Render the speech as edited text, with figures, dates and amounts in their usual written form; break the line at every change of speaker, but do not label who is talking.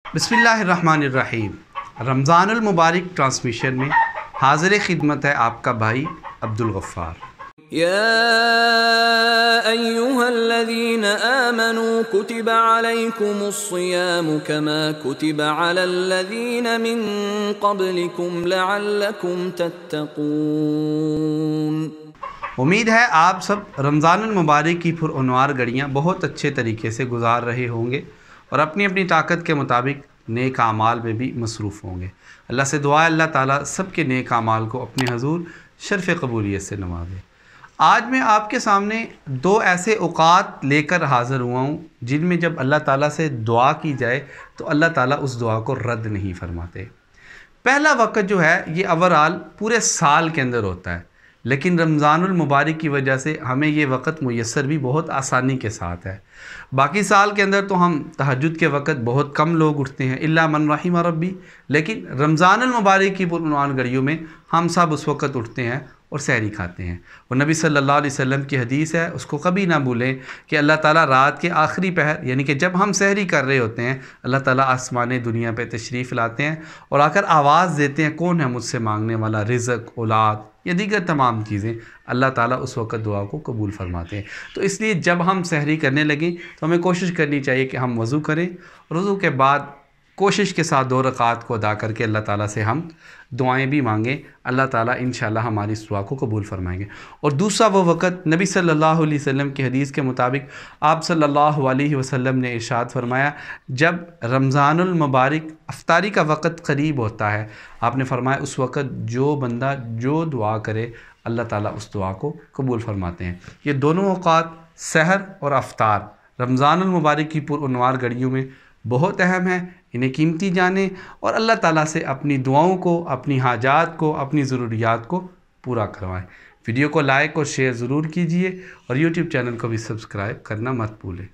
बिस्मिल्लाहिर्रहमानिर्रहीम। रमज़ानुल मुबारक ट्रांसमिशन में हाज़िर खिदमत है आपका भाई अब्दुल गफ़्फ़ार।
या अय्युहल्लज़ीना आमनू कुतिबा अलैकुमुस्सियामु कमा कुतिबा अलल्लज़ीना मिन क़ब्लिकुम लअल्लकुम तत्तक़ून।
उम्मीद है आप सब रमज़ानुल मुबारक की पुरअनवार घड़ियाँ बहुत अच्छे तरीके से गुजार रहे होंगे और अपनी अपनी ताकत के मुताबिक नेक आमाल में भी मसरूफ़ होंगे। अल्लाह से दुआ है अल्लाह ताला सबके नेक आमाल को अपने हजूर शर्फ़ कबूलियत से नवाजे। आज मैं आपके सामने दो ऐसे औक़ात लेकर हाज़िर हुआ हूँ जिनमें जब अल्लाह ताला से दुआ की जाए तो अल्लाह ताला उस दुआ को रद्द नहीं फरमाते। पहला वक़्त जो है ये ओवरऑल पूरे साल के अंदर होता है, लेकिन रमज़ानुल मुबारक की वजह से हमें ये वक़्त मुयस्सर भी बहुत आसानी के साथ है। बाकी साल के अंदर तो हम तहज्जुद के वक़्त बहुत कम लोग उठते हैं, इल्ला मन रहिम रब्बी, लेकिन रमज़ानुल मुबारक की पुरअनवार घड़ियों में हम सब उस वक़्त उठते हैं और सहरी खाते हैं। और नबी सल्लल्लाहु अलैहि वसल्लम की हदीस है, उसको कभी ना भूलें कि अल्लाह ताला रात के आखिरी पहर यानी कि जब हम सहरी कर रहे होते हैं, अल्लाह ताला आसमान दुनिया पे तशरीफ़ लाते हैं और आकर आवाज़ देते हैं, कौन है मुझसे मांगने वाला, रिज़्क़, औलाद या दीगर तमाम चीज़ें। अल्लाह ताला उस वक़्त दुआ को कबूल फरमाते हैं। तो इसलिए जब हम सहरी करने लगें तो हमें कोशिश करनी चाहिए कि हम वज़ू करें और वज़ू के बाद कोशिश के साथ 2 रकात को अदा करके अल्लाह ताला से हम दुआएं भी मांगें। अल्लाह ताला इंशाअल्लाह हमारी इस दुआ को कबूल फरमाएंगे। और दूसरा वो वक़्त नबी सल्लल्लाहु अलैहि वसल्लम की हदीस के मुताबिक आप सल्लल्लाहु अलैहि वसल्लम ने इरशाद फरमाया, जब रमज़ानुल मुबारक अफ्तारी का वक़्त क़रीब होता है, आपने फरमाया उस वक़्त जो बंदा जो दुआ करे अल्लाह ताला उस दुआ को कबूल फरमाते हैं। ये दोनों औक़ात सहर और अफ्तार रमज़ानुल मुबारक की पुरअनवार घड़ियों में बहुत अहम है। इन्हें कीमती जानें और अल्लाह ताला से अपनी दुआओं को, अपनी हाजात को, अपनी ज़रूरियात को पूरा करवाएं। वीडियो को लाइक और शेयर ज़रूर कीजिए और यूट्यूब चैनल को भी सब्सक्राइब करना मत भूलें।